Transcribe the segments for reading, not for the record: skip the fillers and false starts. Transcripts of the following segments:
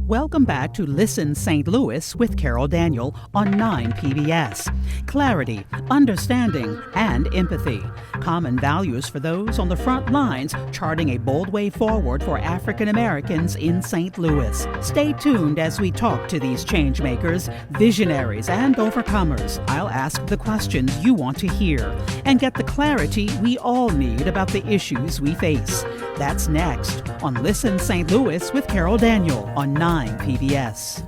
Welcome back to Listen St. Louis with Carol Daniel on 9 PBS. Clarity, understanding, and empathy. Common values for those on the front lines charting a bold way forward for African Americans in St. Louis. Stay tuned as we talk to these change makers, visionaries, and overcomers. I'll ask the questions you want to hear and get the clarity we all need about the issues we face. That's next on Listen St. Louis with Carol Daniel on 9 PBS.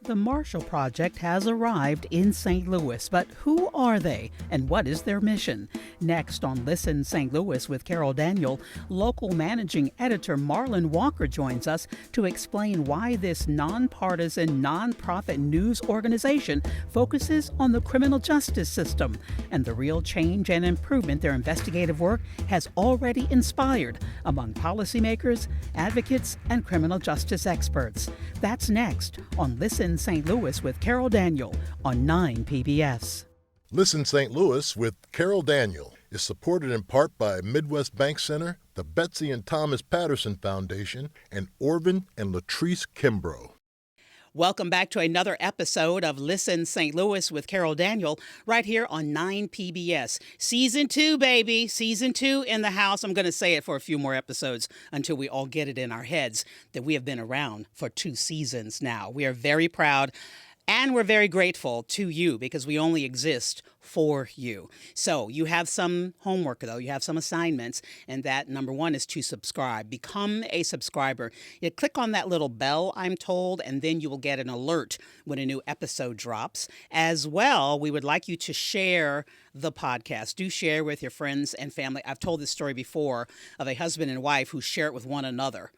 The Marshall Project has arrived in St. Louis, but who are they and what is their mission? Next on Listen St. Louis with Carol Daniel, local managing editor Marlon Walker joins us to explain why this nonpartisan, nonprofit news organization focuses on the criminal justice system and the real change and improvement their investigative work has already inspired among policymakers, advocates, and criminal justice experts. That's next on Listen St. Louis with Carol Daniel on 9 PBS. Listen St. Louis with Carol Daniel is supported in part by Midwest Bank Center, the Betsy and Thomas Patterson Foundation, and Orvin and Latrice Kimbrough. Welcome back to another episode of Listen St. Louis with Carol Daniel right here on 9 PBS. Season 2, baby. Season 2 in the house. I'm going to say it for a few more episodes until we all get it in our heads that we have been around for 2 seasons now. We are very proud and we're very grateful to you because we only exist for you. So you have some homework, though. You have some assignments, and that number 1 is to subscribe. Become a subscriber. You click on that little bell, I'm told, and then you will get an alert when a new episode drops. As well, we would like you to share the podcast. Do share with your friends and family. I've told this story before of a husband and wife who share it with one another.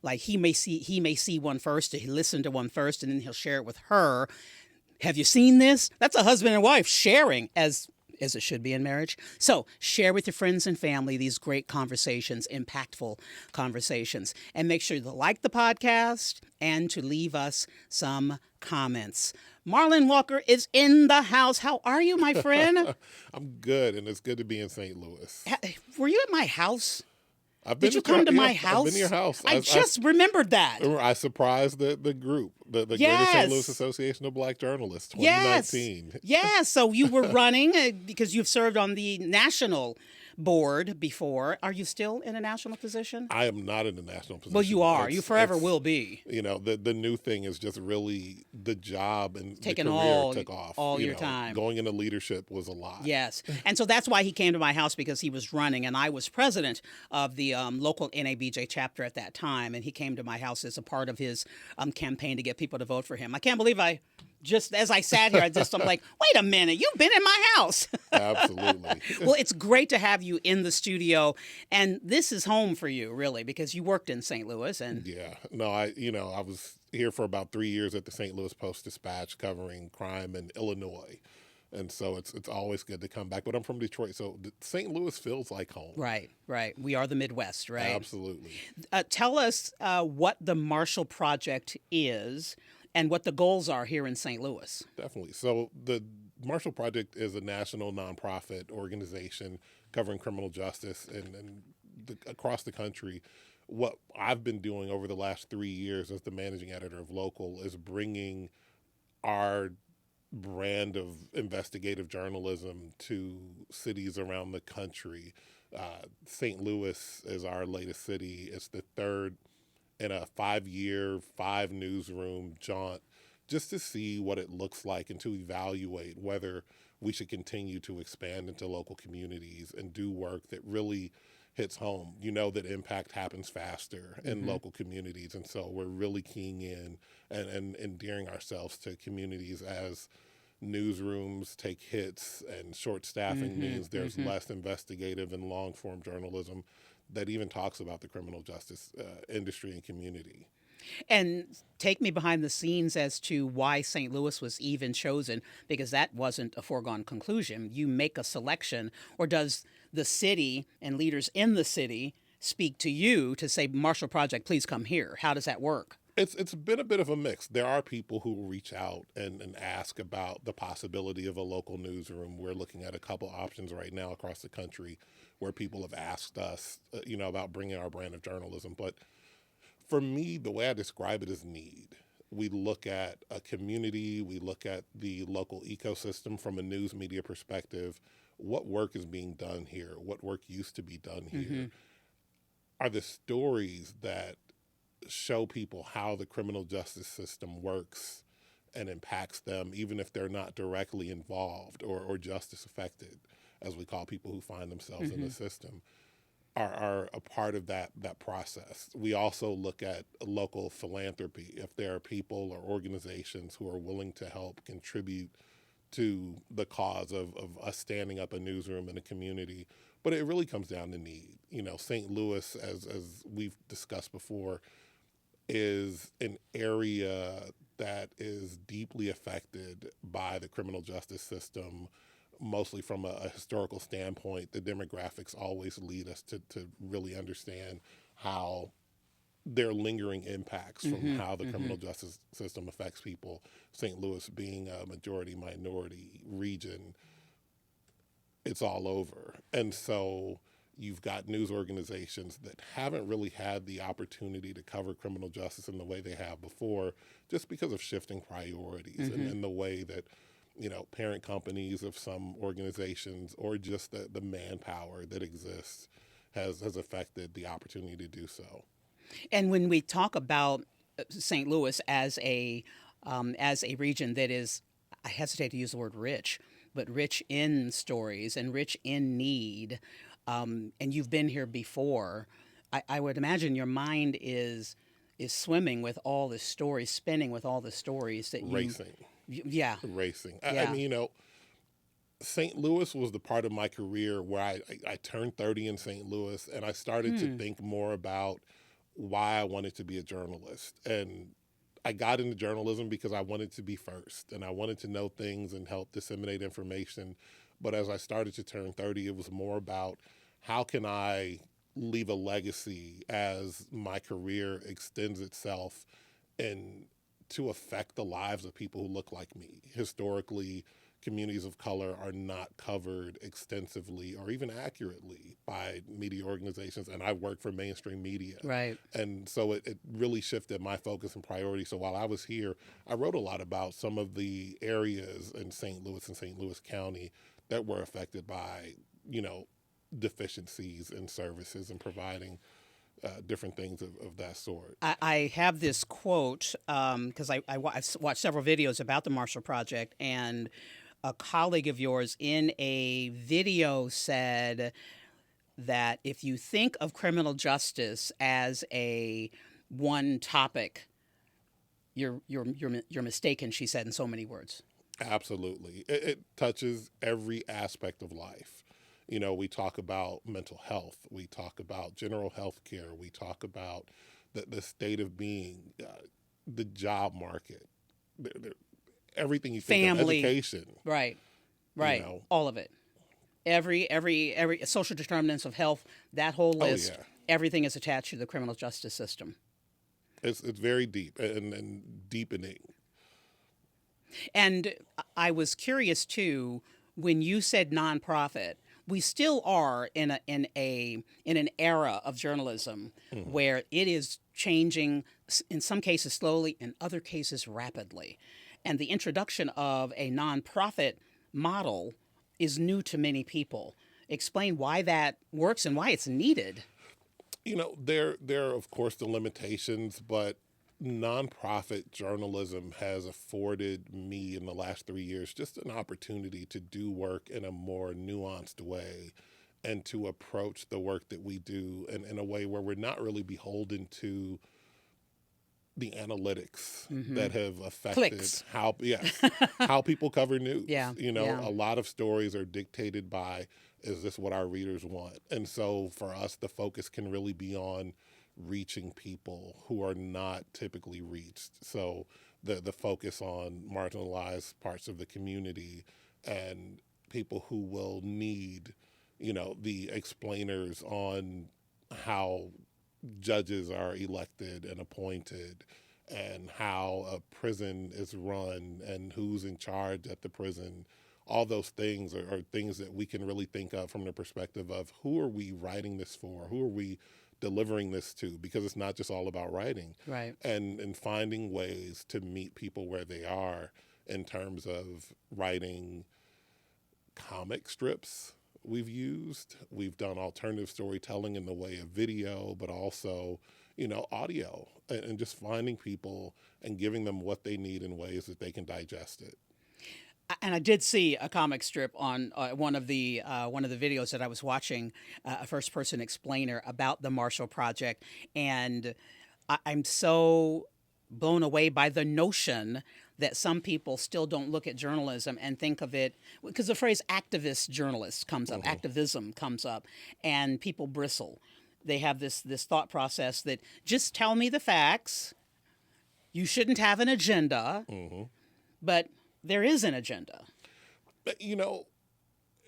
Like he may see one first, he listen to one first, and then he'll share it with her. Have you seen this? That's a husband and wife sharing as it should be in marriage. So share with your friends and family these great conversations, impactful conversations, and make sure to like the podcast and to leave us some comments. Marlon Walker is in the house. How are you, my friend? I'm good, and it's good to be in St. Louis. Were you at my house? Did you come to my house? I've been to your house. I just remembered that. I surprised the group, the Greater St. Louis Association of Black Journalists, 2019. Yes. So you were running because you've served on the national board before. Are you still in a national position? I am not in a national position. Well, you are. You forever will be. You know, the new thing is just really the job and taking the career took off. All your time. Going into leadership was a lot. Yes. And so that's why he came to my house, because he was running, and I was president of the local NABJ chapter at that time, and he came to my house as a part of his campaign to get people to vote for him. I can't believe just as I sat here, I'm like, wait a minute, you've been in my house. Absolutely. Well, it's great to have you in the studio. And this is home for you, really, because you worked in St. Louis. And yeah, no, I was here for about 3 years at the St. Louis Post-Dispatch covering crime in Illinois. And so it's always good to come back. But I'm from Detroit, so St. Louis feels like home. Right. We are the Midwest, right? Absolutely. Tell us what the Marshall Project is and what the goals are here in St. Louis. Definitely. So the Marshall Project is a national nonprofit organization covering criminal justice and across the country. What I've been doing over the last 3 years as the managing editor of Local is bringing our brand of investigative journalism to cities around the country. St. Louis is our latest city. It's the third in a 5-year, 5-newsroom jaunt, just to see what it looks like and to evaluate whether we should continue to expand into local communities and do work that really hits home. You know that impact happens faster in local communities, and so we're really keying in and endearing ourselves to communities as newsrooms take hits and short staffing means there's less investigative and long-form journalism that even talks about the criminal justice industry and community. And take me behind the scenes as to why St. Louis was even chosen, because that wasn't a foregone conclusion. You make a selection, or does the city and leaders in the city speak to you to say, Marshall Project, please come here? How does that work? It's been a bit of a mix. There are people who reach out and ask about the possibility of a local newsroom. We're looking at a couple options right now across the country where people have asked us, about bringing our brand of journalism. But for me, the way I describe it is need. We look at a community, we look at the local ecosystem from a news media perspective. What work is being done here? What work used to be done here? Are the stories that show people how the criminal justice system works and impacts them, even if they're not directly involved or justice affected, as we call people who find themselves in the system, are a part of that process. We also look at local philanthropy. If there are people or organizations who are willing to help contribute to the cause of us standing up a newsroom in a community. But it really comes down to need. St. Louis, as we've discussed before, is an area that is deeply affected by the criminal justice system, mostly from a historical standpoint. The demographics always lead us to really understand how there are lingering impacts from how the criminal justice system affects people. St. Louis being a majority minority region, it's all over. And so you've got news organizations that haven't really had the opportunity to cover criminal justice in the way they have before, just because of shifting priorities and the way that, parent companies of some organizations or just the manpower that exists has affected the opportunity to do so. And when we talk about St. Louis as a region that is, I hesitate to use the word rich, but rich in stories and rich in need, and you've been here before, I would imagine your mind is swimming with all the stories, spinning with all the stories that Racing. Yeah. Racing. Yeah. I mean, St. Louis was the part of my career where I turned 30 in St. Louis, and I started to think more about why I wanted to be a journalist. And I got into journalism because I wanted to be first, and I wanted to know things and help disseminate information. But as I started to turn 30, it was more about how can I leave a legacy as my career extends itself and to affect the lives of people who look like me. Historically, communities of color are not covered extensively or even accurately by media organizations, and I work for mainstream media. Right. And so it really shifted my focus and priority. So while I was here, I wrote a lot about some of the areas in St. Louis and St. Louis County that were affected by, deficiencies in services and providing different things of that sort. I have this quote because I've watched several videos about the Marshall Project, and a colleague of yours in a video said that if you think of criminal justice as a one topic, you're mistaken. She said in so many words. Absolutely, it touches every aspect of life. We talk about mental health, we talk about general health care, we talk about the state of being, the job market, everything you think of, Family. education. Right. All of it. Every social determinants of health, that whole list, everything is attached to the criminal justice system. It's very deep and deepening. And I was curious too, when you said nonprofit, we still are in an era of journalism where it is changing, in some cases slowly, in other cases rapidly. And the introduction of a nonprofit model is new to many people. Explain why that works and why it's needed. There are, of course, the limitations, but nonprofit journalism has afforded me in the last 3 years just an opportunity to do work in a more nuanced way and to approach the work that we do in a way where we're not really beholden to the analytics that have affected Clicks. how people cover news. Yeah. A lot of stories are dictated by, is this what our readers want? And so for us, the focus can really be on reaching people who are not typically reached. So the focus on marginalized parts of the community and people who will need, the explainers on how judges are elected and appointed and how a prison is run and who's in charge at the prison. All those things are things that we can really think of from the perspective of who are we writing this for? Who are we delivering this to? Because it's not just all about writing. Right. And finding ways to meet people where they are in terms of writing comic strips we've used. We've done alternative storytelling in the way of video, but also, audio, and just finding people and giving them what they need in ways that they can digest it. And I did see a comic strip on one of the videos that I was watching, a first person explainer about the Marshall Project, and I'm so blown away by the notion that some people still don't look at journalism and think of it, because the phrase activist journalist comes up, activism comes up, and people bristle. They have this thought process that just tell me the facts. You shouldn't have an agenda, but there is an agenda. But,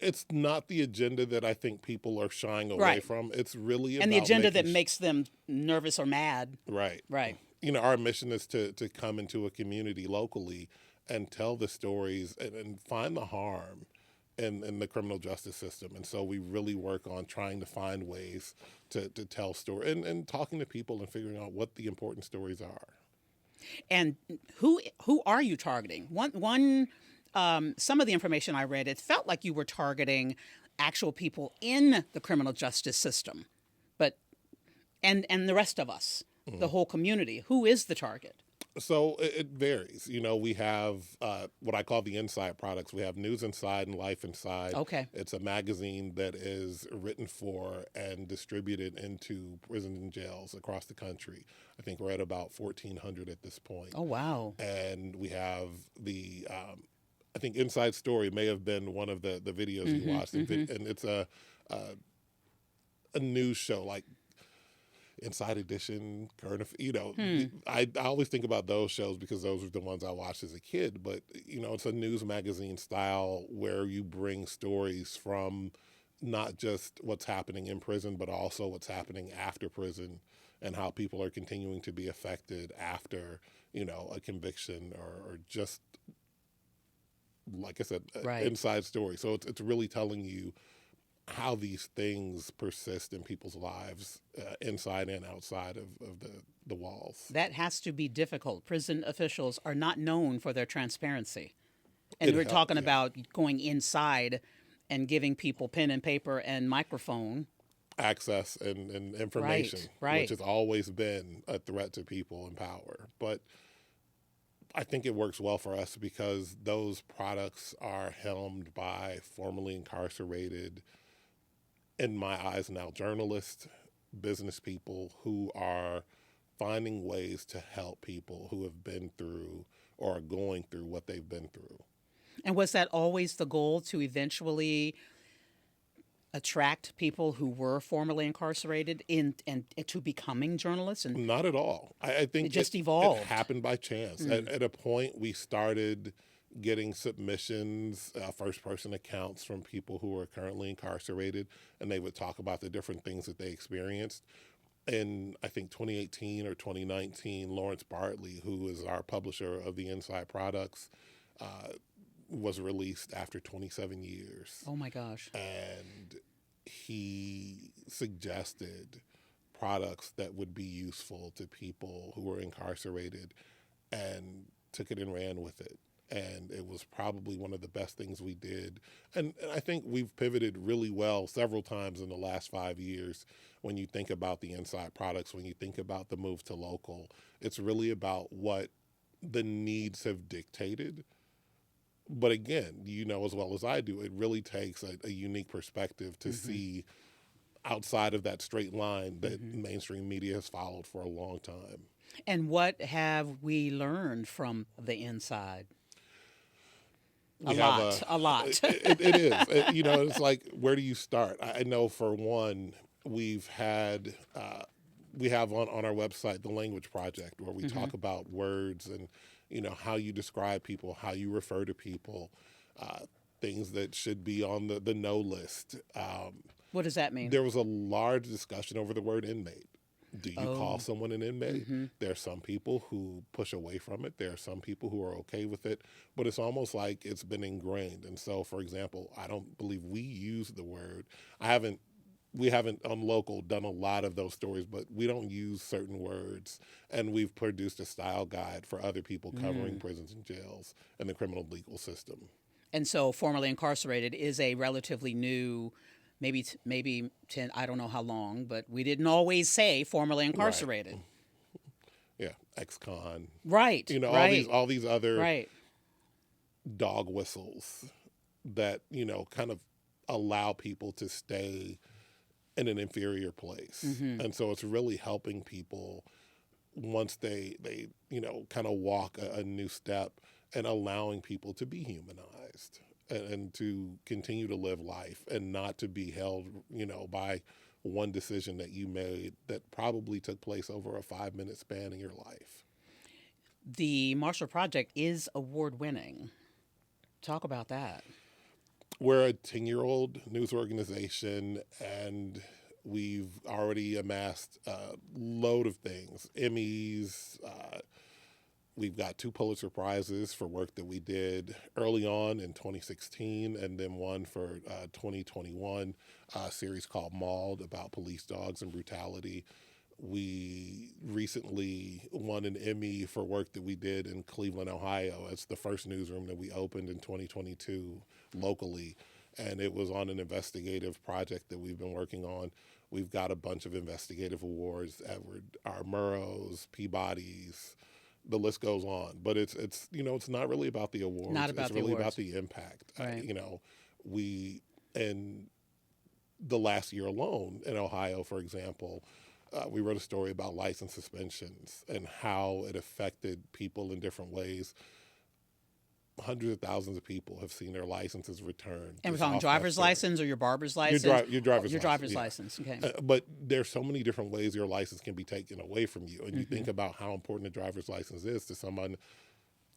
it's not the agenda that I think people are shying away from. It's really about the agenda that makes them nervous or mad. Right. Right. Our mission is to come into a community locally and tell the stories and find the harm in the criminal justice system. And so we really work on trying to find ways to tell stories and talking to people and figuring out what the important stories are. And who are you targeting? Some of the information I read, it felt like you were targeting actual people in the criminal justice system, but and the rest of us, the whole community. Who is the target? So it varies. We have what I call the Inside products. We have News Inside and Life Inside. Okay. It's a magazine that is written for and distributed into prisons and jails across the country. I think we're at about 1,400 at this point. Oh, wow. And we have the, I think Inside Story may have been one of the videos you watched. And it's a news show like Inside Edition, I always think about those shows because those were the ones I watched as a kid. But, it's a news magazine style where you bring stories from not just what's happening in prison, but also what's happening after prison and how people are continuing to be affected after, a conviction or just, like I said, Right. inside story. So it's really telling you how these things persist in people's lives inside and outside of the walls. That has to be difficult. Prison officials are not known for their transparency. And we're talking about going inside and giving people pen and paper and microphone. Access and information, right. Which has always been a threat to people in power. But I think it works well for us because those products are helmed by formerly incarcerated, in my eyes now, journalists, business people who are finding ways to help people who have been through or are going through what they've been through. And was that always the goal, to eventually attract people who were formerly incarcerated and to becoming journalists? And not at all. I think it just evolved. It happened by chance. At a point, we started getting submissions, first-person accounts from people who are currently incarcerated, and they would talk about the different things that they experienced. In, I think, 2018 or 2019, Lawrence Bartley, who is our publisher of the Inside Products, was released after 27 years. Oh, my gosh. And he suggested products that would be useful to people who were incarcerated and took it and ran with it. And it was probably one of the best things we did. And I think we've pivoted really well several times in the last 5 years. When you think about the Inside products, when you think about the move to local, it's really about what the needs have dictated. But again, as well as I do, it really takes a unique perspective to see outside of that straight line that mainstream media has followed for a long time. And what have we learned from the Inside? A lot. It is. It's like, where do you start? I know for one, we have on our website the Language Project, where we talk about words and how you describe people, how you refer to people, things that should be on the no list. What does that mean? There was a large discussion over the word inmate. Do you call someone an inmate? Mm-hmm. There are some people who push away from it. There are some people who are okay with it, but it's almost like it's been ingrained. And so, for example, I don't believe we use the word. We haven't on local done a lot of those stories, but we don't use certain words. And we've produced a style guide for other people covering prisons and jails and the criminal legal system. And so formerly incarcerated is a relatively new, maybe 10, I don't know how long, but we didn't always say formerly incarcerated. Yeah, ex-con. Right. You know, right. all these other Right. dog whistles that, you know, kind of allow people to stay in an inferior place. And so it's really helping people once they you know, kind of walk a new step and allowing people to be humanized and to continue to live life and not to be held, you know, by one decision that you made that probably took place over a 5-minute span in your life. The Marshall Project is award winning. Talk about that. We're a 10-year-old news organization, and we've already amassed a load of things. Emmys, we've got 2 Pulitzer Prizes for work that we did early on in 2016, and then one for 2021, a series called Mauled about police dogs and brutality. We recently won an Emmy for work that we did in Cleveland, Ohio. It's the first newsroom that we opened in 2022 locally, and it was on an investigative project that we've been working on. We've got a bunch of investigative awards, Edward R. Murrows, Peabody's, the list goes on. But it's you know, it's not really about the awards. Not about it's the really awards. about the impact. Right. You know, we in the last year alone in Ohio, for example, we wrote a story about license suspensions and how it affected people in different ways. Hundreds of thousands of people have seen their licenses returned. And we're talking driver's license or your barber's license? Your driver's Your driver's license. license, okay. But there's so many different ways your license can be taken away from you. And you think about how important a driver's license is to someone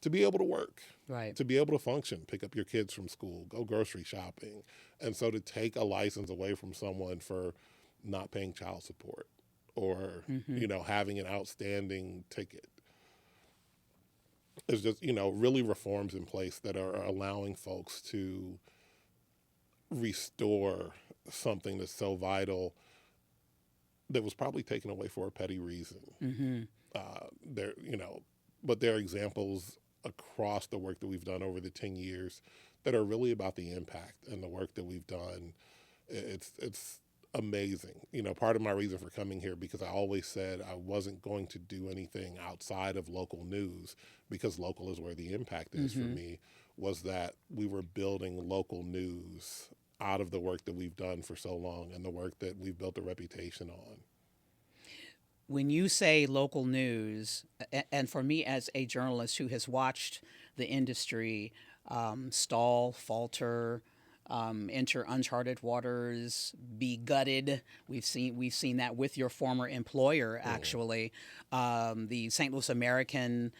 to be able to work, Right. to be able to function, pick up your kids from school, go grocery shopping. And so to take a license away from someone for not paying child support or, you know, having an outstanding ticket. It's just, you know, really reforms in place that are allowing folks to restore something that's so vital that was probably taken away for a petty reason. There, you know, but there are examples across the work that we've done over the 10 years that are really about the impact and the work that we've done. It's amazing. You know, part of my reason for coming here, because I always said I wasn't going to do anything outside of local news because local is where the impact is for me, was that we were building local news out of the work that we've done for so long and the work that we've built a reputation on. When you say local news, and for me as a journalist who has watched the industry stall, falter, enter uncharted waters, be gutted. We've seen that with your former employer, actually. The St. Louis American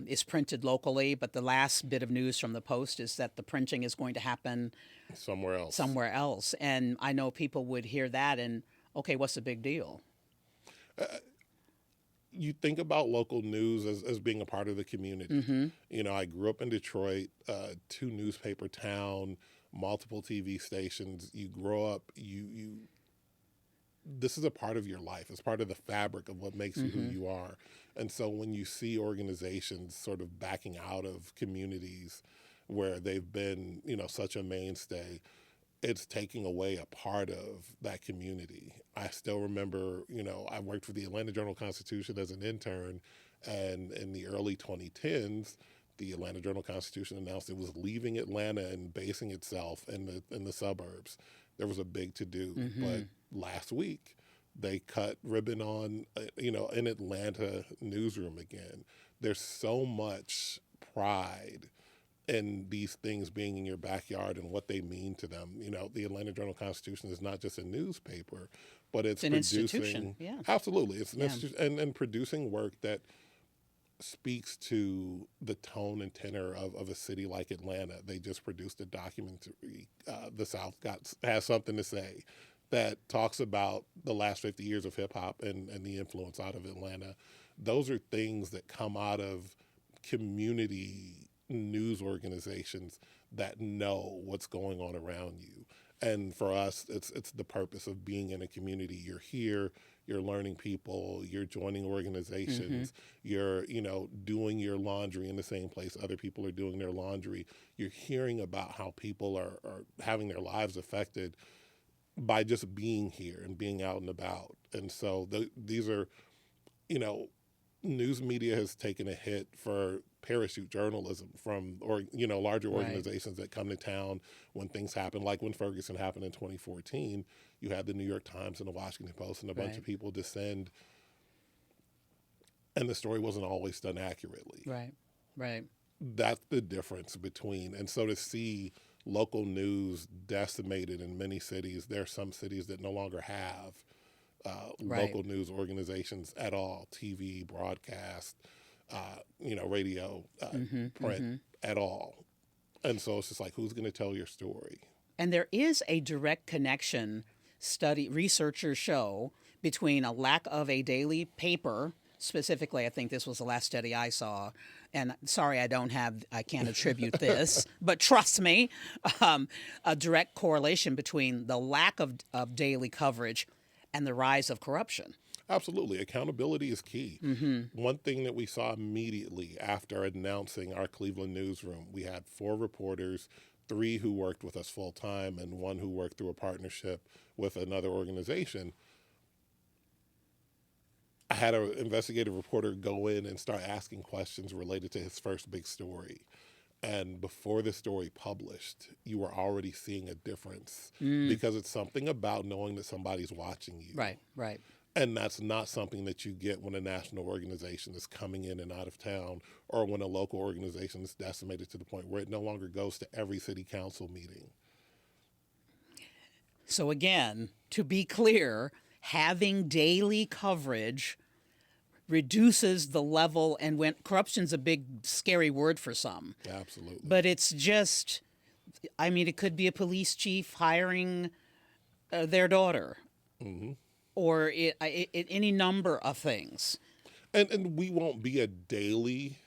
is printed locally, but the last bit of news from the Post is that the printing is going to happen somewhere else. And I know people would hear that and, okay, what's the big deal? You think about local news as being a part of the community. You know, I grew up in Detroit, 2 newspaper town, multiple TV stations. You grow up, this is a part of your life. It's part of the fabric of what makes you who you are. And so when you see organizations sort of backing out of communities where they've been, you know, such a mainstay, it's taking away a part of that community. I still remember, you know, I worked for the Atlanta Journal-Constitution as an intern, and in the early 2010s, the Atlanta Journal-Constitution announced it was leaving Atlanta and basing itself in the suburbs. There was a big to-do, but last week they cut ribbon on, you know, an Atlanta newsroom again. There's so much pride in these things being in your backyard and what they mean to them. You know, the Atlanta Journal-Constitution is not just a newspaper, but it's an producing, institution. Yeah. Absolutely. It's an institution and producing work that speaks to the tone and tenor of a city like Atlanta. They just produced a documentary, The South has something to say. that talks about the last 50 years of hip hop and the influence out of Atlanta. Those are things that come out of community news organizations that know what's going on around you. And for us, it's the purpose of being in a community. You're here, you're learning people, you're joining organizations, you're, doing your laundry in the same place other people are doing their laundry. You're hearing about how people are having their lives affected by just being here and being out and about. And so these are, news media has taken a hit for parachute journalism from larger organizations that come to town when things happen, like when Ferguson happened in 2014. You had the New York Times and the Washington Post and a bunch of people descend, and the story wasn't always done accurately. Right. That's the difference between, and so to see local news decimated in many cities, there are some cities that no longer have local news organizations at all, TV, broadcast, radio, print at all. And so it's just like, who's going to tell your story? And there is a direct connection, researchers show, between a lack of a daily paper. Specifically, I think this was the last study I saw. And sorry, I can't attribute this, but trust me, a direct correlation between the lack of daily coverage and the rise of corruption. Absolutely. Accountability is key. One thing that we saw immediately after announcing our Cleveland newsroom, we had 4 reporters, 3 who worked with us full time and 1 who worked through a partnership with another organization. I had an investigative reporter go in and start asking questions related to his first big story. And before the story published, you were already seeing a difference because it's something about knowing that somebody's watching you. Right. And that's not something that you get when a national organization is coming in and out of town, or when a local organization is decimated to the point where it no longer goes to every city council meeting. So again, to be clear, having daily coverage reduces the level, and when corruption's a big, scary word for some. Absolutely. But it's just, it could be a police chief hiring their daughter, or any number of things. And we won't be a daily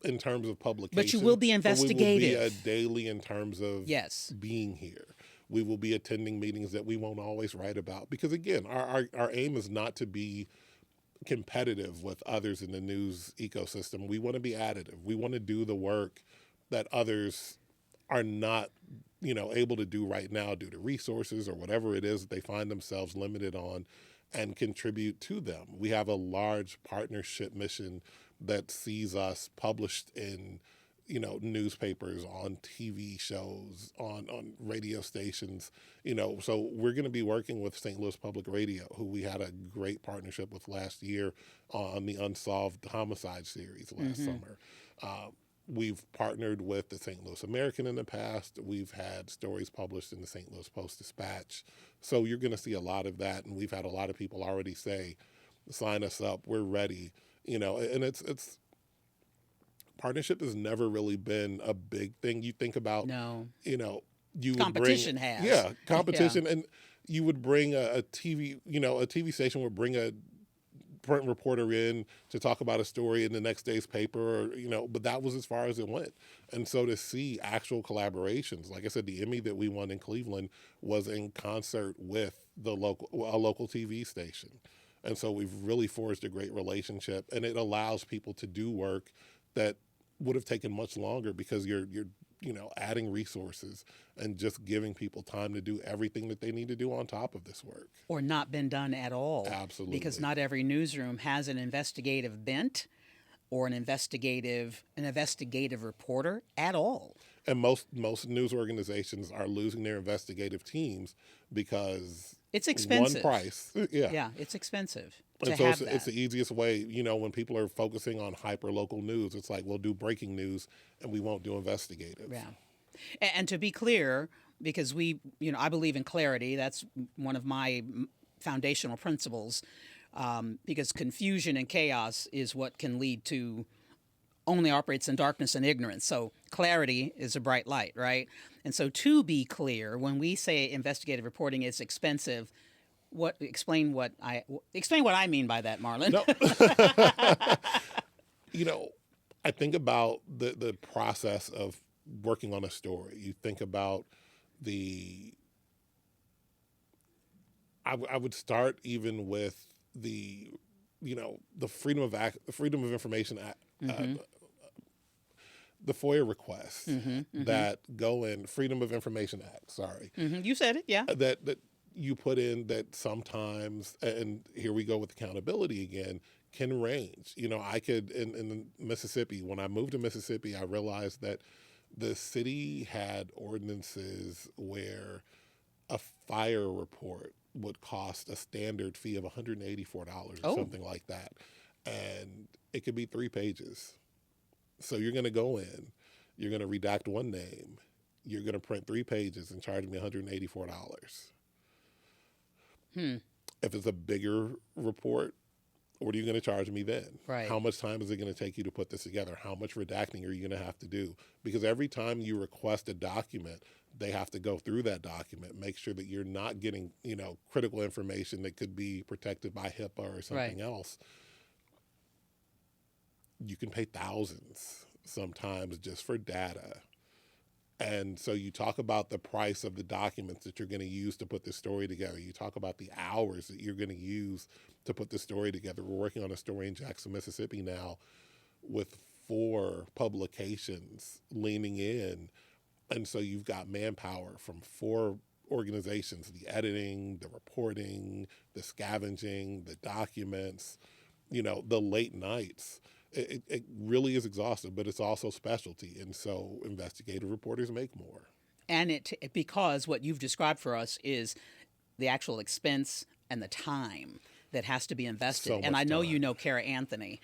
in terms of publication. But you will be investigative. We will be a daily in terms of being here. We will be attending meetings that we won't always write about. Because again, our aim is not to be competitive with others in the news ecosystem. We want to be additive. We want to do the work that others are not, able to do right now due to resources or whatever it is that they find themselves limited on, and contribute to them. We have a large partnership mission that sees us published in, newspapers, on TV shows, on radio stations, so we're going to be working with St. Louis Public Radio, who we had a great partnership with last year on the Unsolved Homicide series last summer. We've partnered with the St. Louis American in the past. We've had stories published in the St. Louis Post-Dispatch. So you're going to see a lot of that. And we've had a lot of people already say, sign us up, we're ready. And it's partnership has never really been a big thing. You think about, you competition would bring, has. Yeah, competition. And you would bring a TV, a TV station would bring a print reporter in to talk about a story in the next day's paper, or, but that was as far as it went. And so to see actual collaborations, like I said, the Emmy that we won in Cleveland was in concert with a local TV station. And so we've really forged a great relationship, and it allows people to do work that would have taken much longer because you're adding resources and just giving people time to do everything that they need to do on top of this work. Or not been done at all. Absolutely. Because not every newsroom has an investigative bent or an investigative reporter at all. And most news organizations are losing their investigative teams because it's expensive. One price. Yeah, it's expensive. And so it's the easiest way, when people are focusing on hyper-local news, it's like, we'll do breaking news and we won't do investigative. Yeah. And to be clear, because I believe in clarity, that's one of my foundational principles, because confusion and chaos is what can lead to only operates in darkness and ignorance. So clarity is a bright light, right? And so to be clear, when we say investigative reporting is expensive, explain what I mean by that, Marlon. No. I think about the process of working on a story. You think about I would start even with the Freedom of Information Act, the FOIA requests that go in, Freedom of Information Act. Sorry, You said it, yeah. that you put in that sometimes, and here we go with accountability again, can range. I could in Mississippi. When I moved to Mississippi, I realized that the city had ordinances where a fire report would cost a standard fee of $184 or something like that. And it could be 3 pages. So you're going to go in, you're going to redact one name, you're going to print 3 pages and charge me $184. If it's a bigger report, what are you going to charge me then? Right. How much time is it going to take you to put this together? How much redacting are you going to have to do? Because every time you request a document, they have to go through that document, make sure that you're not getting, critical information that could be protected by HIPAA or something else. You can pay thousands sometimes just for data. And so you talk about the price of the documents that you're going to use to put this story together. You talk about the hours that you're going to use to put the story together. We're working on a story in Jackson, Mississippi now with 4 publications leaning in. And so you've got manpower from 4 organizations, the editing, the reporting, the scavenging, the documents, the late nights. It really is exhaustive, but it's also specialty. And so investigative reporters make more. And because what you've described for us is the actual expense and the time that has to be invested. So and I know time. you know Kara Anthony,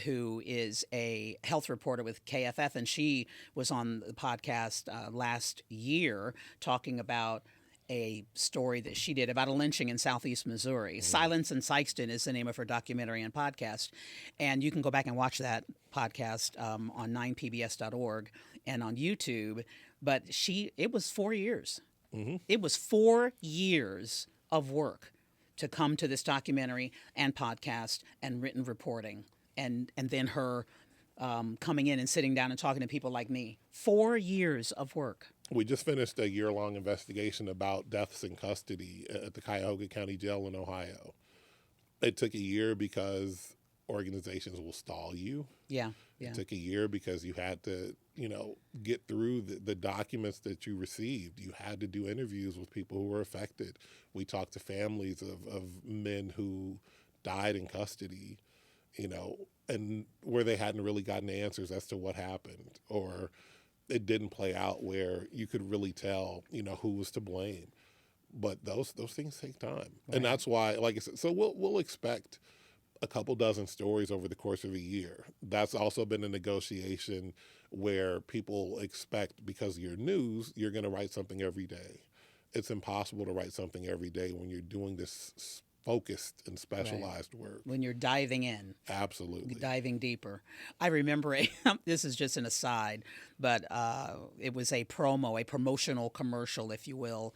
who is a health reporter with KFF, and she was on the podcast last year talking about a story that she did about a lynching in southeast Missouri. Silence in Sikeston is the name of her documentary and podcast. And you can go back and watch that podcast on 9pbs.org and on YouTube. But it was 4 years. It was 4 years of work to come to this documentary and podcast and written reporting. And then her coming in and sitting down and talking to people like me. 4 years of work. We just finished a year-long investigation about deaths in custody at the Cuyahoga County Jail in Ohio. It took a year because organizations will stall you. Yeah. It took a year because you had to, get through the documents that you received. You had to do interviews with people who were affected. We talked to families of men who died in custody, and where they hadn't really gotten answers as to what happened, or it didn't play out where you could really tell, who was to blame. But those things take time. Right. And that's why, like I said, so we'll expect a couple dozen stories over the course of a year. That's also been a negotiation where people expect, because you're news, you're going to write something every day. It's impossible to write something every day when you're doing this focused and specialized work. When you're diving in. Absolutely. Diving deeper. I remember this is just an aside, but it was a promotional commercial, if you will,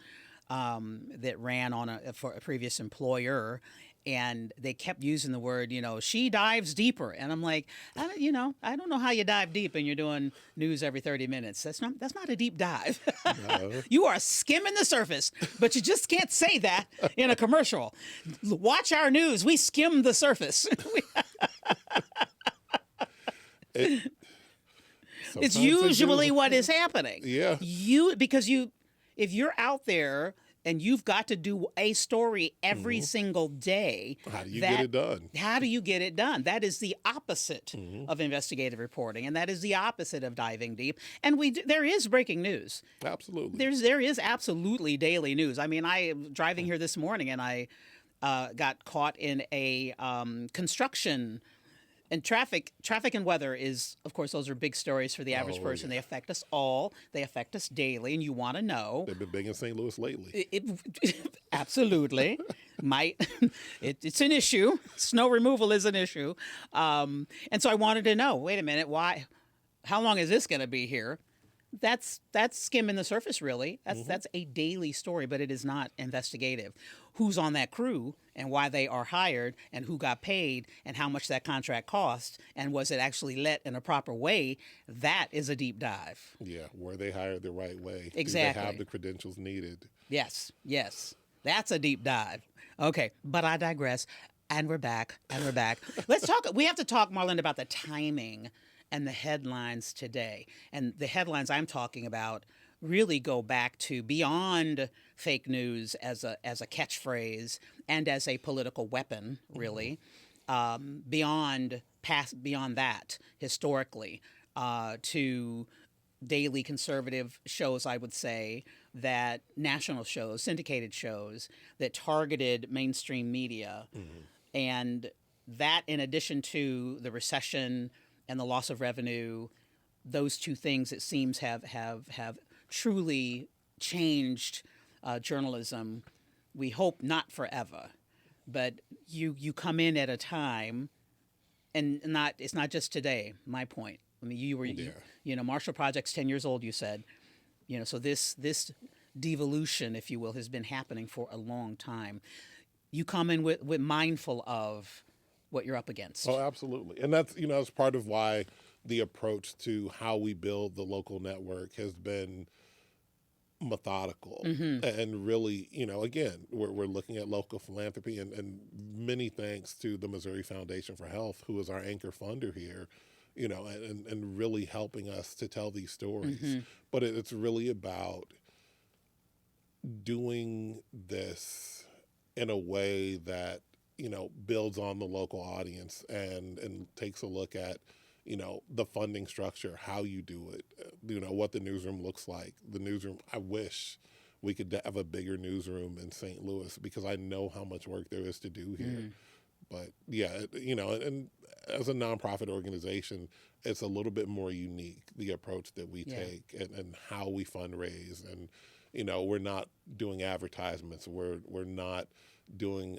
that ran for a previous employer. And they kept using the word, she dives deeper. And I'm like, I don't know how you dive deep and you're doing news every 30 minutes. That's not a deep dive. No. You are skimming the surface, but you just can't say that in a commercial. Watch our news. We skim the surface. It's usually what is happening. Yeah. If you're out there and you've got to do a story every single day. How do you get it done? How do you get it done? That is the opposite of investigative reporting, and that is the opposite of diving deep. And there is breaking news. Absolutely. There is absolutely daily news. I mean, I am driving here this morning, and I got caught in a construction And traffic and weather is, of course, those are big stories for the average person. Yeah. They affect us all. They affect us daily, and you want to know. They've been big in St. Louis lately. Absolutely, might it's an issue. Snow removal is an issue, and so I wanted to know. Wait a minute, why? How long is this going to be here? That's skimming the surface, really. That's a daily story, but it is not investigative. Who's on that crew and why they are hired and who got paid and how much that contract cost and was it actually let in a proper way? That is a deep dive. Yeah, were they hired the right way? Exactly. Do they have the credentials needed? Yes. That's a deep dive. Okay, but I digress. And we're back. Let's talk. We have to talk, Marlon, about the timing and the headlines today. And the headlines I'm talking about really go back to beyond fake news as a catchphrase and as a political weapon, really, beyond that historically, to daily conservative shows, I would say, that national shows, syndicated shows that targeted mainstream media. And that, in addition to the recession and the loss of revenue, those two things, it seems, have truly changed journalism. We hope not forever, but you come in at a time, and it's not just today. My point. I mean, you were Marshall Project's 10 years old. You said, so this devolution, if you will, has been happening for a long time. You come in with mindful of what you're up against. Oh, absolutely. And that's part of why the approach to how we build the local network has been methodical. And really, again, we're looking at local philanthropy and many thanks to the Missouri Foundation for Health, who is our anchor funder here, and really helping us to tell these stories. But it's really about doing this in a way that builds on the local audience and takes a look at the funding structure, how you do it, what the newsroom looks like. The newsroom, I wish we could have a bigger newsroom in St. Louis because I know how much work there is to do here. But yeah, and as a nonprofit organization, it's a little bit more unique, the approach that we take and how we fundraise. And we're not doing advertisements. We're not doing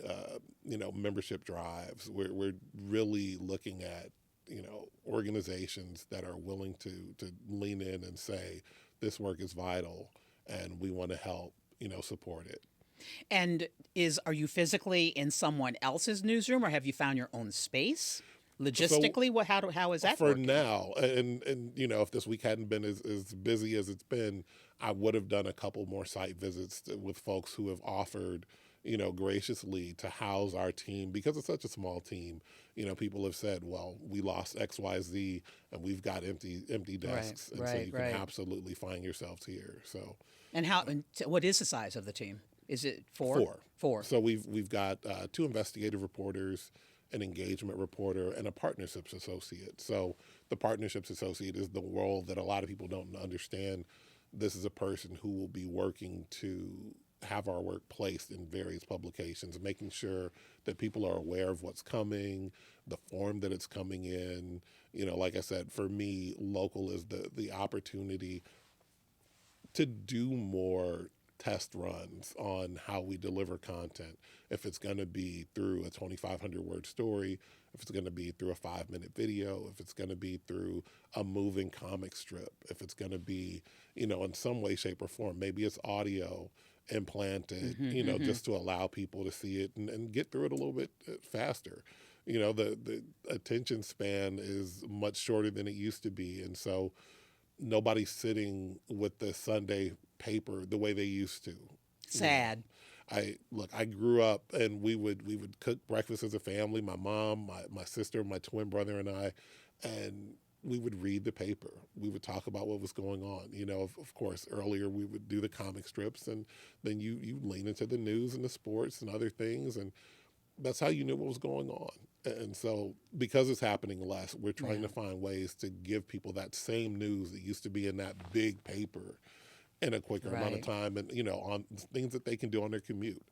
membership drives. We're really looking at organizations that are willing to lean in and say this work is vital and we want to help support it. And are you physically in someone else's newsroom, or have you found your own space? Logistically, how is that for working? now? And if this week hadn't been as busy as it's been, I would have done a couple more site visits with folks who have offered graciously to house our team because it's such a small team. People have said, well, we lost XYZ and we've got empty desks. So you can absolutely find yourselves here. So, and what is the size of the team? Is it four? Four. So we've got 2 investigative reporters, an engagement reporter, and a partnerships associate. So the partnerships associate is the role that a lot of people don't understand. This is a person who will be working to have our work placed in various publications, making sure that people are aware of what's coming, the form that it's coming in. Like I said, for me, local is the opportunity to do more test runs on how we deliver content. If it's going to be through a 2,500 word story, if it's going to be through a 5-minute video, if it's going to be through a moving comic strip, if it's going to be, in some way, shape, or form, maybe it's audio implanted, just to allow people to see it and get through it a little bit faster. The attention span is much shorter than it used to be. And so nobody's sitting with the Sunday paper the way they used to. Sad. I grew up and we would cook breakfast as a family, my mom, my sister, my twin brother and I, and we would read the paper. We would talk about what was going on. Of course, earlier we would do the comic strips, and then you lean into the news and the sports and other things, and that's how you knew what was going on. And so because it's happening less, we're trying to find ways to give people that same news that used to be in that big paper in a quicker amount of time and, on things that they can do on their commute.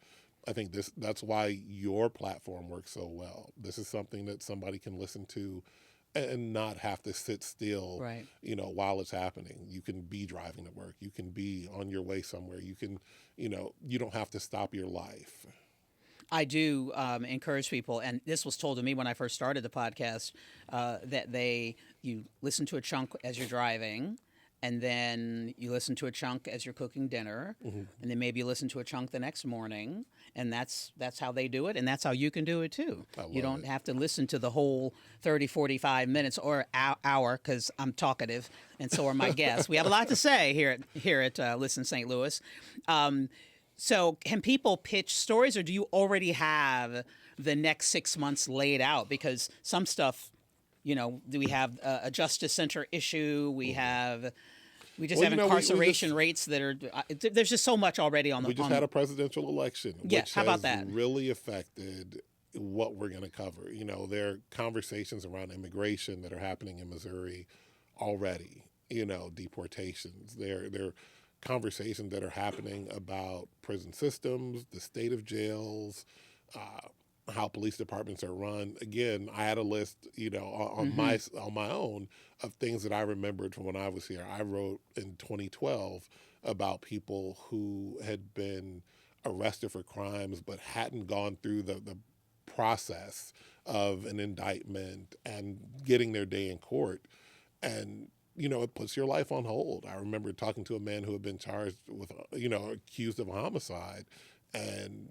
I think that's why your platform works so well. This is something that somebody can listen to and not have to sit still, Right. while it's happening. You can be driving to work. You can be on your way somewhere. You can, you don't have to stop your life. I do encourage people, and this was told to me when I first started the podcast, that you listen to a chunk as you're driving, and then you listen to a chunk as you're cooking dinner, and then maybe you listen to a chunk the next morning, and that's how they do it, and that's how you can do it too. You don't have to listen to the whole 30, 45 minutes or hour, because I'm talkative, and so are my guests. We have a lot to say here at Listen St. Louis. So can people pitch stories, or do you already have the next 6 months laid out? Because some stuff, we have a Justice Center issue. We have incarceration rates that are. There's just so much already on the. We just had a presidential election, which how about that? Really affected what we're going to cover. There are conversations around immigration that are happening in Missouri already. Deportations. There are conversations that are happening about prison systems, the state of jails, how police departments are run. Again, I had a list, on my own of things that I remembered from when I was here. I wrote in 2012 about people who had been arrested for crimes but hadn't gone through the process of an indictment and getting their day in court. And it puts your life on hold. I remember talking to a man who had been charged with, accused of a homicide, and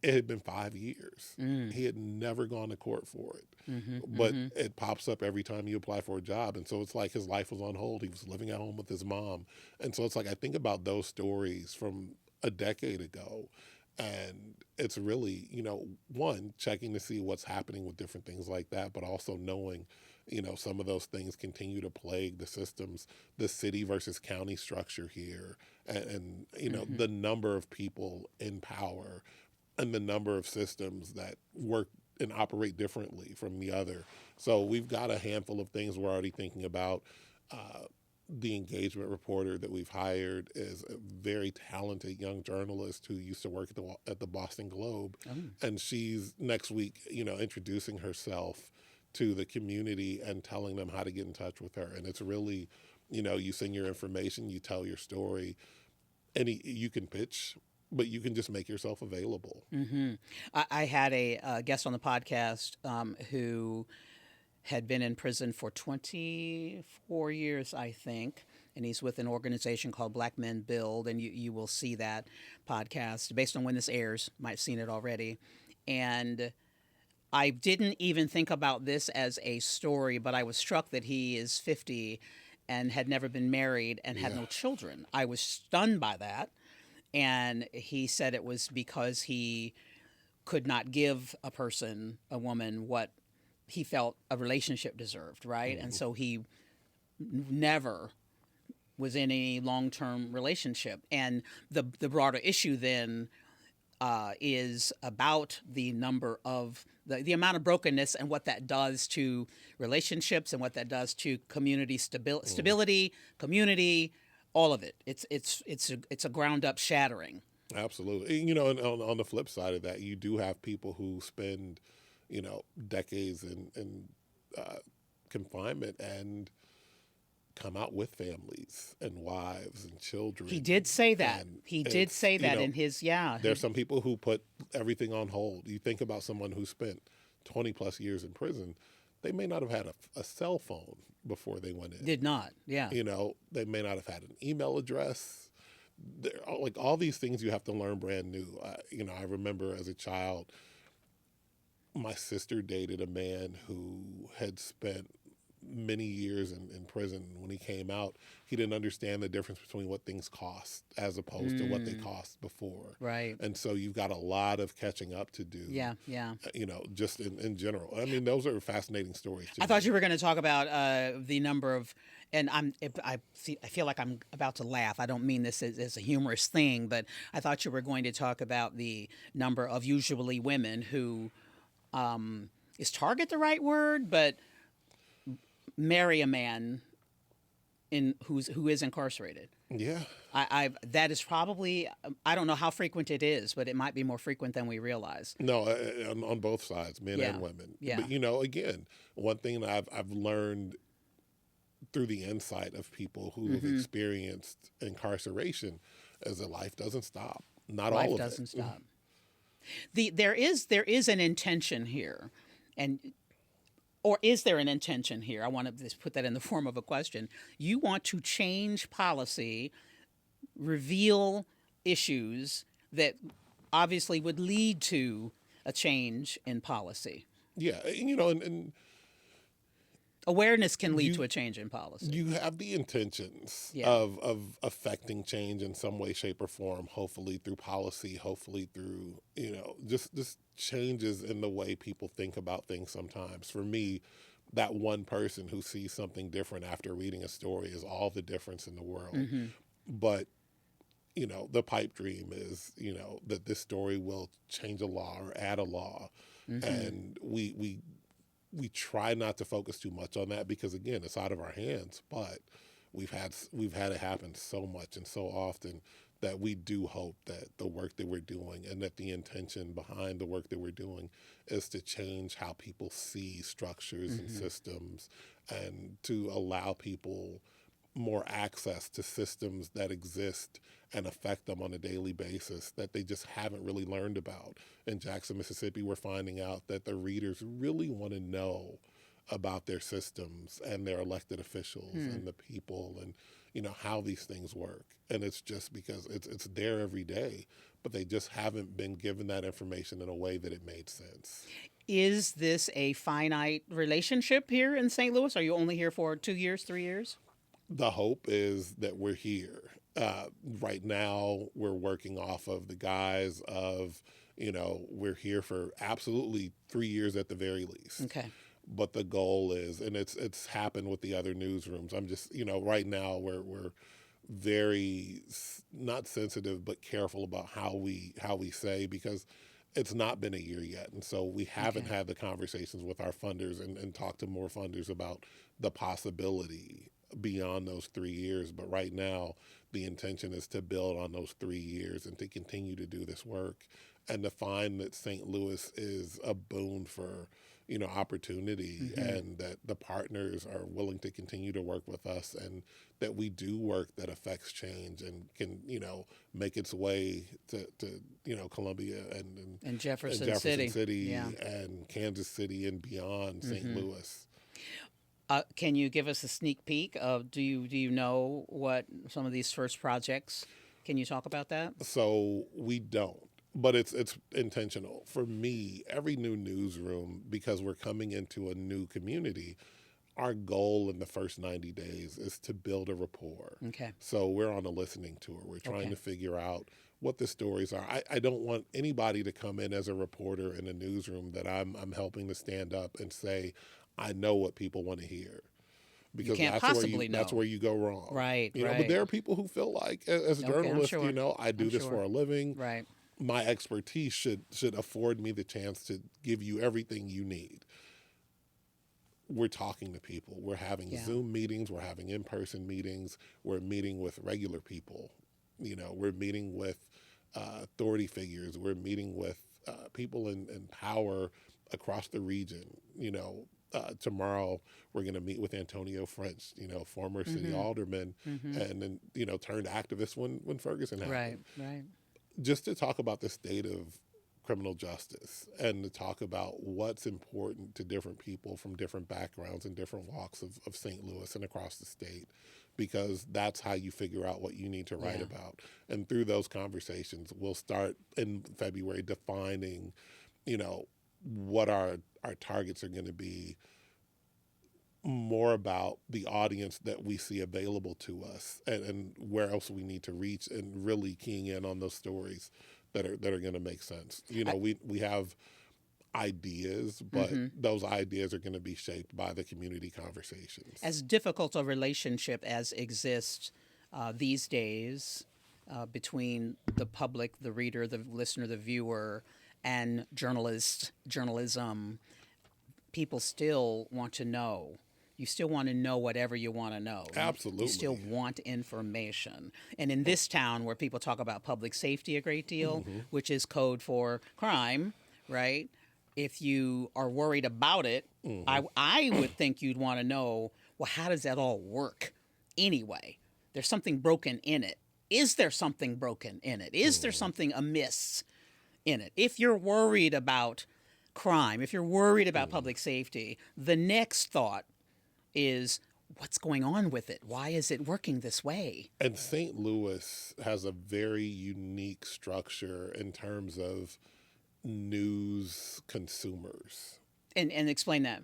it had been 5 years. He had never gone to court for it. But it pops up every time you apply for a job. And so it's like his life was on hold. He was living at home with his mom. And so it's like I think about those stories from a decade ago. And it's really, one, checking to see what's happening with different things like that, but also knowing some of those things continue to plague the systems, the city versus county structure here, and the number of people in power and the number of systems that work and operate differently from the other. So we've got a handful of things we're already thinking about. The engagement reporter that we've hired is a very talented young journalist who used to work at the Boston Globe. And she's next week, introducing herself to the community and telling them how to get in touch with her. And it's really, you send your information, you tell your story, and you can pitch, but you can just make yourself available. I had a guest on the podcast who had been in prison for 24 years, I think, and he's with an organization called Black Men Build, and you will see that podcast based on when this airs. Might have seen it already. And I didn't even think about this as a story, but I was struck that he is 50 and had never been married and had no children. I was stunned by that. And he said it was because he could not give a woman, what he felt a relationship deserved, right? And so he never was in any long-term relationship. And the broader issue then is about the number of the amount of brokenness and what that does to relationships and what that does to community stability, community, all of it. It's a ground up shattering. Absolutely. And on the flip side of that, you do have people who spend, decades in confinement and come out with families and wives and children. He did say that. He did say that in his, There's some people who put everything on hold. You think about someone who spent 20 plus years in prison, they may not have had a cell phone before they went in. Did not, yeah. They may not have had an email address. Like all these things you have to learn brand new. I remember as a child, my sister dated a man who had spent many years in prison. When he came out, he didn't understand the difference between what things cost as opposed to what they cost before. Right. And so you've got a lot of catching up to do. Yeah. Just in general. I mean, those are fascinating stories too. I thought you were going to talk about the number of, and I feel like I'm about to laugh. I don't mean this as a humorous thing, but I thought you were going to talk about the number of usually women who, is target the right word, but marry a man who is incarcerated. Yeah. That is probably, I don't know how frequent it is, but it might be more frequent than we realize. No, on both sides, men Yeah. and women. Yeah. But again, one thing that I've learned through the insight of people who have experienced incarceration is that life doesn't stop. Not all Life of doesn't it. stop. There is an intention here, and or is there an intention here? I want to just put that in the form of a question. You want to change policy, reveal issues that obviously would lead to a change in policy. Yeah, and Awareness can lead you to a change in policy. you have the intentions Yeah. of affecting change in some way, shape, or form. Hopefully through policy. Hopefully through just changes in the way people think about things. Sometimes, for me, that one person who sees something different after reading a story is all the difference in the world. But the pipe dream is that this story will change a law or add a law, and we try not to focus too much on that because again, it's out of our hands. But we've had it happen so much and so often that we do hope that the work that we're doing and that the intention behind the work that we're doing is to change how people see structures and systems, and to allow people more access to systems that exist and affect them on a daily basis that they just haven't really learned about. In Jackson, Mississippi, we're finding out that the readers really want to know about their systems and their elected officials and the people and how these things work. And it's just because it's there every day, but they just haven't been given that information in a way that it made sense. Is this a finite relationship here in St. Louis? Are you only here for 2 years, 3 years? The hope is that we're here. Right now, we're working off of the guise of, we're here for absolutely 3 years at the very least. Okay. But the goal is, and it's happened with the other newsrooms. I'm just, right now we're very not sensitive but careful about how we say, because it's not been a year yet, and so we haven't had the conversations with our funders and talked to more funders about the possibility beyond those 3 years. But right now, the intention is to build on those 3 years and to continue to do this work and to find that St. Louis is a boon for opportunity, and that the partners are willing to continue to work with us, and that we do work that affects change and can make its way to Columbia And Jefferson, and Jefferson City Yeah. and Kansas City and beyond St. Louis. Can you give us a sneak peek of, do you know what some of these first projects, can you talk about that? So we don't, but it's intentional. For me, every new newsroom, because we're coming into a new community, our goal in the first 90 days is to build a rapport. Okay. So we're on a listening tour. We're trying to figure out what the stories are. I don't want anybody to come in as a reporter in a newsroom that I'm helping to stand up and say, I know what people want to hear. Because can't possibly know. that's where you go wrong. Right, But right. there are people who feel like, as a Okay, I'm journalist, sure. I do I'm this sure. for a living. Right. My expertise should afford me the chance to give you everything you need. We're talking to people. We're having Zoom meetings. We're having in-person meetings. We're meeting with regular people. We're meeting with authority figures. We're meeting with people in power across the region. Tomorrow we're going to meet with Antonio French, former city alderman, and then turned activist when Ferguson happened. Right. Just to talk about the state of criminal justice and to talk about what's important to different people from different backgrounds and different walks of St. Louis and across the state, because that's how you figure out what you need to write about. And through those conversations, we'll start in February defining, what our targets are going to be, more about the audience that we see available to us, and where else we need to reach, and really keying in on those stories that are going to make sense. We have ideas, but those ideas are going to be shaped by the community conversations. As difficult a relationship as exists these days between the public, the reader, the listener, the viewer, and journalism, people still want to know. You still want to know whatever you want to know. Absolutely. You still want information. And in this town where people talk about public safety a great deal, which is code for crime, right? If you are worried about it, I would think you'd want to know, well, how does that all work anyway? There's something broken in it. Is there something broken in it? Is there something amiss in it? If you're worried about crime, if you're worried about public safety, the next thought is, what's going on with it? Why is it working this way? And St. Louis has a very unique structure in terms of news consumers. And explain that.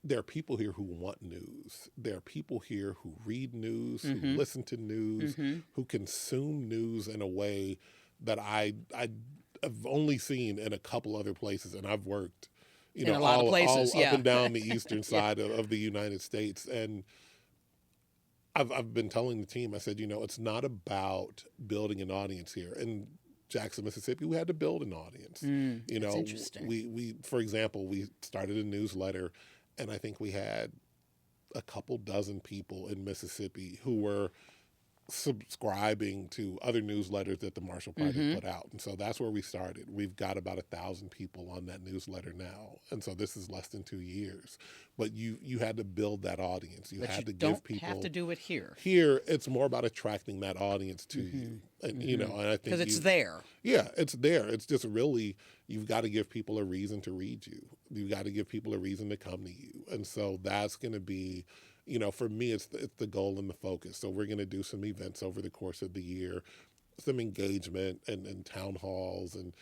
There are people here who want news. There are people here who read news, who listen to news, who consume news in a way that I've only seen in a couple other places, and I've worked, in a lot of places, all up and down the eastern side of the United States. And I've been telling the team, I said, it's not about building an audience here. In Jackson, Mississippi, we had to build an audience. That's interesting. We, for example, we started a newsletter, and I think we had a couple dozen people in Mississippi who were subscribing to other newsletters that the Marshall Project put out. And so that's where we started. We've got about 1,000 people on that newsletter now. And so this is less than 2 years. But you had to build that audience. You had to give people. Have to do it here. Here, it's more about attracting that audience to you. And, and I think because it's there. Yeah, it's there. It's just really, you've got to give people a reason to read you. You've got to give people a reason to come to you. And so that's going to be, for me, it's the goal and the focus. So we're going to do some events over the course of the year, some engagement and town halls. And,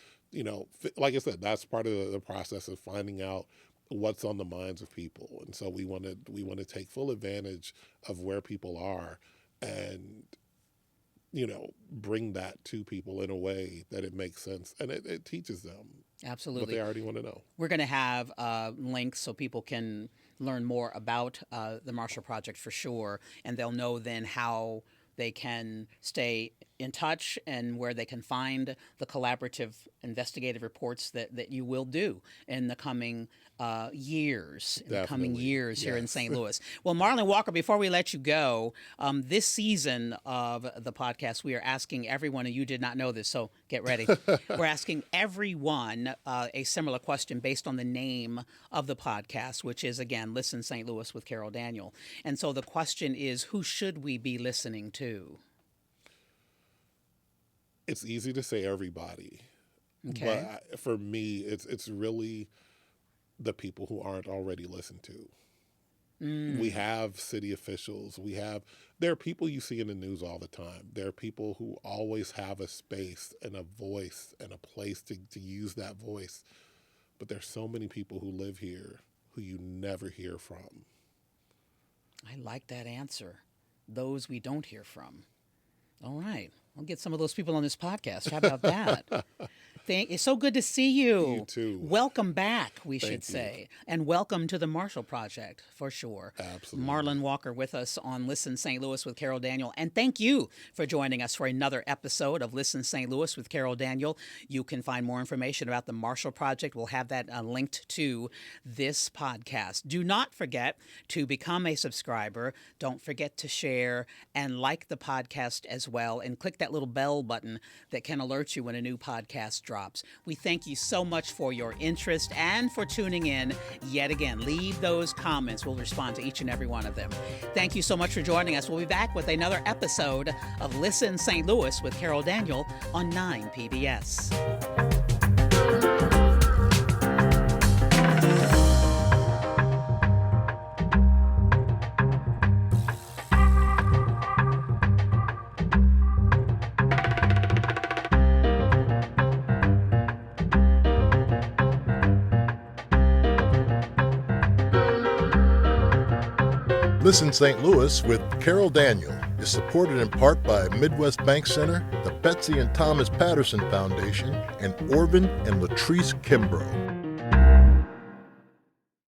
like I said, that's part of the process of finding out what's on the minds of people. And so we want to take full advantage of where people are and, bring that to people in a way that it makes sense. And it teaches them absolutely what they already want to know. We're going to have links so people can learn more about the Marshall Project for sure, and they'll know then how they can stay in touch and where they can find the collaborative investigative reports that you will do in the coming years, here in St. Louis. Well, Marlon Walker, before we let you go, this season of the podcast, we are asking everyone, and you did not know this, so get ready. We're asking everyone a similar question based on the name of the podcast, which is, again, Listen St. Louis with Carol Daniel. And so the question is, who should we be listening to? It's easy to say everybody. Okay. But for me, it's really the people who aren't already listened to. We have city officials. There are people you see in the news all the time. There are people who always have a space and a voice and a place to use that voice. But there's so many people who live here who you never hear from. I like that answer. Those we don't hear from. All right. I'll get some of those people on this podcast. How about that? It's so good to see you. You too. Welcome back, we should say. And welcome to the Marshall Project, for sure. Absolutely. Marlon Walker with us on Listen St. Louis with Carol Daniel. And thank you for joining us for another episode of Listen St. Louis with Carol Daniel. You can find more information about the Marshall Project. We'll have that linked to this podcast. Do not forget to become a subscriber. Don't forget to share and like the podcast as well. And click that little bell button that can alert you when a new podcast drops. We thank you so much for your interest and for tuning in yet again. Leave those comments. We'll respond to each and every one of them. Thank you so much for joining us. We'll be back with another episode of Listen St. Louis with Carol Daniel on 9 PBS. Listen St. Louis with Carol Daniel is supported in part by Midwest Bank Center, the Betsy and Thomas Patterson Foundation, and Orvin and Latrice Kimbrough.